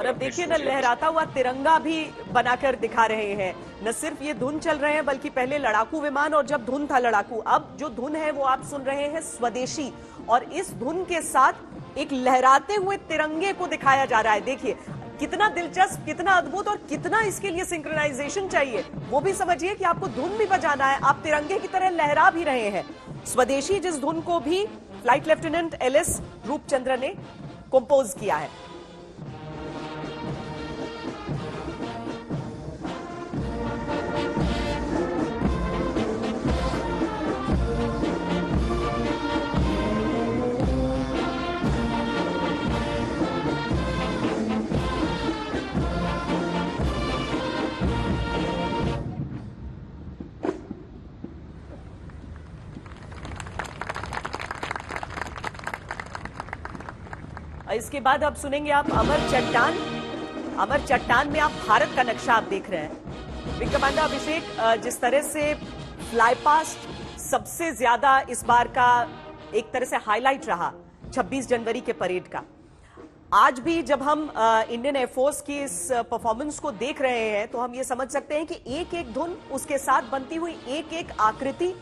अब देखिए ना, लहराता हुआ तिरंगा भी बनाकर दिखा रहे हैं। न सिर्फ ये धुन चल रहे हैं, बल्कि पहले लड़ाकू विमान, और जब धुन था लड़ाकू, अब जो धुन है वो आप सुन रहे हैं स्वदेशी। और इस धुन के साथ एक लहराते हुए तिरंगे को दिखाया जा रहा है। देखिए कितना दिलचस्प, कितना अद्भुत, और कितना इसके लिए सिंक्रोनाइजेशन चाहिए वो भी समझिए कि आपको धुन भी बजाना है, आप तिरंगे की तरह लहरा भी रहे हैं। स्वदेशी जिस धुन को भी फ्लाइट लेफ्टिनेंट एलएस रूपचंद्र ने कंपोज किया है। इसके बाद अब सुनेंगे आप अमर चट्टान। अमर चट्टान में आप भारत का नक्शा आप देख रहे हैं। विंग कमांडर अभिषेक, जिस तरह से फ्लाई पास्ट सबसे ज्यादा इस बार का एक तरह से हाईलाइट रहा 26 जनवरी के परेड का, आज भी जब हम इंडियन एयरफोर्स की इस परफॉर्मेंस को देख रहे हैं तो हम ये समझ सकते हैं कि एक एक धुन, उसके साथ बनती हुई एक एक आकृति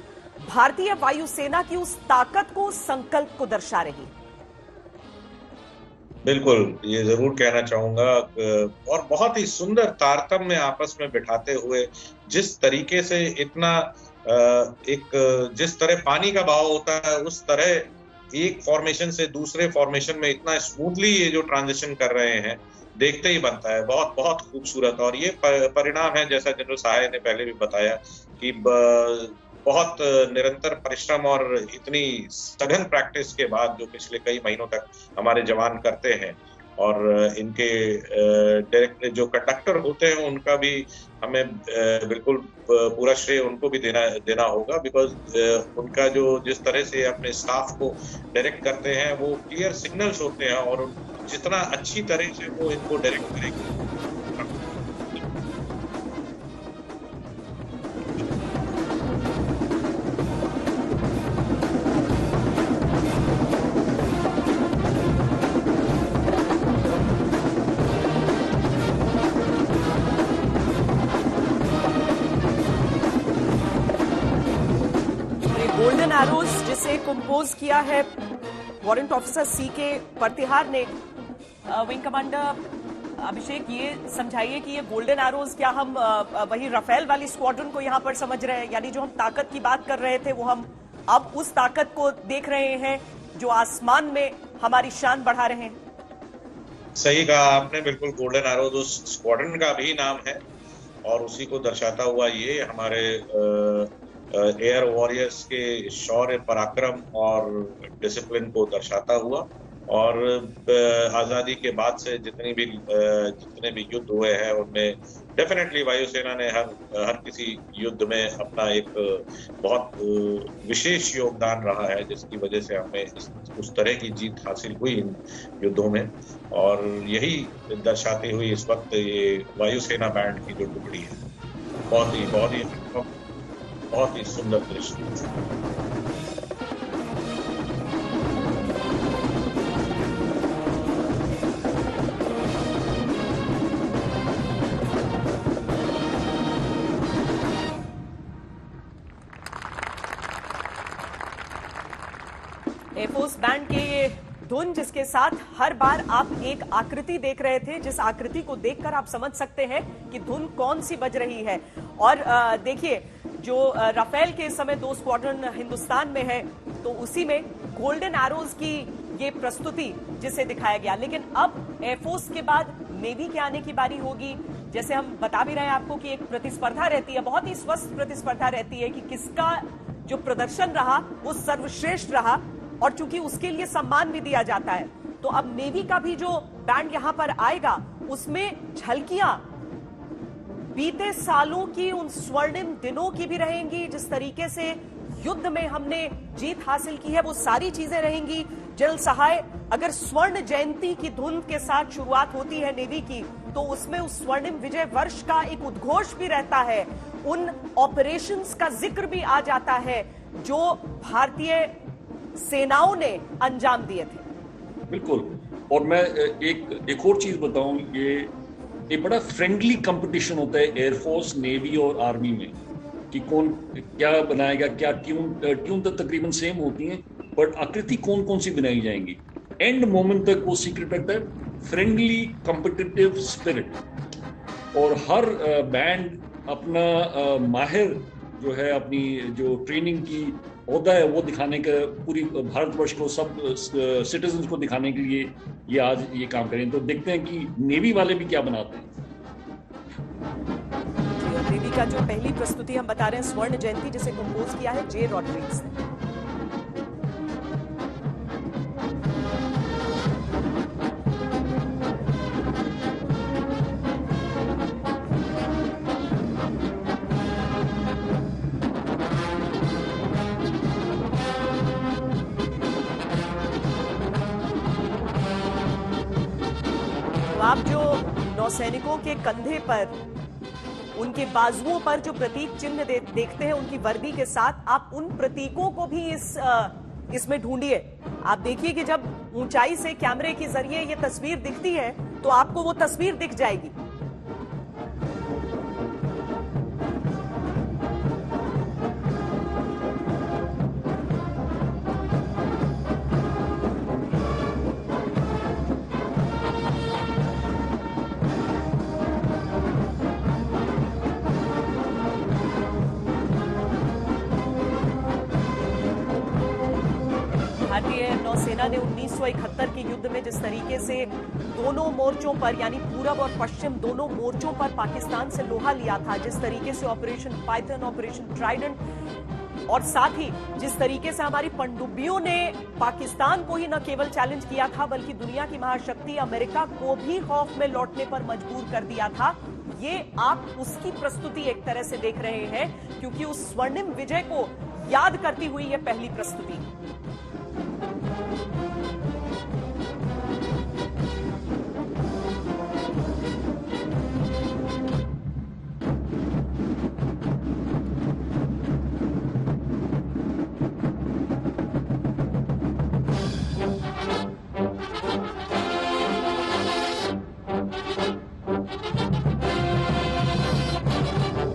भारतीय वायुसेना की उस ताकत को, उस संकल्प को दर्शा रही है। बिल्कुल, ये जरूर कहना चाहूंगा, और बहुत ही सुंदर तारतम्य आपस में बिठाते हुए, जिस तरीके से इतना जिस तरह पानी का बहाव होता है उस तरह एक फॉर्मेशन से दूसरे फॉर्मेशन में इतना स्मूथली ये जो ट्रांजिशन कर रहे हैं, देखते ही बनता है। बहुत बहुत खूबसूरत। और ये परिणाम है, जैसा जनरल सहाय ने पहले भी बताया, कि बहुत निरंतर परिश्रम और इतनी सघन प्रैक्टिस के बाद जो पिछले कई महीनों तक हमारे जवान करते हैं, और इनके डायरेक्ट जो कंडक्टर होते हैं उनका भी हमें बिल्कुल पूरा श्रेय उनको भी देना होगा, बिकॉज उनका जो जिस तरह से अपने स्टाफ को डायरेक्ट करते हैं वो क्लियर सिग्नल्स होते हैं, और जितना अच्छी तरह से वो इनको डायरेक्ट करेंगे। गोल्डन एरोज जिसे कंपोज किया है वारंट ऑफिसर सी के प्रतिहार ने, विंग कमांडर अभिषेक ये समझाइए कि ये गोल्डन एरोज क्या हम वही राफेल वाली स्क्वाड्रन को यहाँ पर समझ रहे हैं? यानी जो हम ताकत की बात कर रहे थे वो हम अब उस ताकत को देख रहे हैं जो आसमान में हमारी शान बढ़ा रहे हैं। सही कहा आपने, बिल्कुल। गोल्डन एरोज उस स्क्वाड्रन का भी नाम है, और उसी को दर्शाता हुआ ये हमारे एयर वॉरियर्स के शौर्य, पराक्रम और डिसिप्लिन को दर्शाता हुआ। और आज़ादी के बाद से जितने भी युद्ध हुए हैं उनमें डेफिनेटली वायुसेना ने हर किसी युद्ध में अपना एक बहुत विशेष योगदान रहा है, जिसकी वजह से हमें उस तरह की जीत हासिल हुई इन युद्धों में। और यही दर्शाते हुए इस वक्त ये वायुसेना बैंड की जो टुकड़ी है, बहुत ही सुंदर दृश्य। एयरफोर्स बैंड के ये धुन, जिसके साथ हर बार आप एक आकृति देख रहे थे, जिस आकृति को देखकर आप समझ सकते हैं कि धुन कौन सी बज रही है। और देखिए, जो राफेल के समय 2 स्क्वाड्रन हिंदुस्तान में है, तो उसी में गोल्डन एरोज की ये प्रस्तुति जिसे दिखाया गया। लेकिन अब एयरफोर्स के बाद नेवी के आने की बारी होगी। जैसे हम बता भी रहे हैं आपको कि एक प्रतिस्पर्धा रहती है, बहुत ही स्वस्थ प्रतिस्पर्धा रहती है कि किसका जो प्रदर्शन रहा वो सर्वश्रेष्ठ रहा, और चूंकि उसके लिए सम्मान भी दिया जाता है, तो अब नेवी का भी जो बैंड यहां पर आएगा उसमें झलकियां बीते सालों की, उन स्वर्णिम दिनों की भी रहेंगी। जिस तरीके से युद्ध में हमने जीत हासिल की है वो सारी चीजें रहेंगी। जनरल सहाय, अगर स्वर्ण जयंती की धुन के साथ शुरुआत होती है नेवी की, तो उसमें उस स्वर्णिम विजय वर्ष का एक उद्घोष भी रहता है, उन ऑपरेशंस का जिक्र भी आ जाता है जो भारतीय सेनाओं ने अंजाम दिए थे। बिल्कुल, और मैं एक और चीज बताऊं, ये बड़ा फ्रेंडली कंपटीशन होता है एयरफोर्स, नेवी और आर्मी में कि कौन क्या बनाएगा, क्या ट्यून तो तकरीबन सेम होती हैं, बट आकृति कौन कौन सी बनाई जाएंगी, एंड मोमेंट तक वो सीक्रेट रखता है। फ्रेंडली कॉम्पिटिटिव स्पिरिट, और हर बैंड अपना माहिर जो है, अपनी जो ट्रेनिंग की होता है वो दिखाने का, पूरी भारतवर्ष को, सब सिटीजन्स को दिखाने के लिए ये आज ये काम करें। तो देखते हैं कि नेवी वाले भी क्या बनाते हैं। नेवी का जो पहली प्रस्तुति हम बता रहे हैं स्वर्ण जयंती, जिसे कंपोज किया है जे रॉड्रिग्स ने। आप जो नौसैनिकों के कंधे पर, उनके बाजुओं पर जो प्रतीक चिन्ह देखते हैं उनकी वर्दी के साथ, आप उन प्रतीकों को भी इसमें ढूंढिए। आप देखिए कि जब ऊंचाई से कैमरे के जरिए ये तस्वीर दिखती है तो आपको वो तस्वीर दिख जाएगी। भारतीय नौसेना ने 1971 के युद्ध में जिस तरीके से दोनों मोर्चों पर, यानी पूरब और पश्चिम दोनों मोर्चों पर पाकिस्तान से लोहा लिया था, जिस तरीके से ऑपरेशन पाइथन, ऑपरेशन ट्राइडेंट, और साथ ही जिस तरीके से हमारी पनडुब्बियों ने पाकिस्तान को ही न केवल चैलेंज किया था बल्कि दुनिया की महाशक्ति अमेरिका को भी खौफ में लौटने पर मजबूर कर दिया था, ये आप उसकी प्रस्तुति एक तरह से देख रहे हैं, क्योंकि उस स्वर्णिम विजय को याद करती हुई यह पहली प्रस्तुति।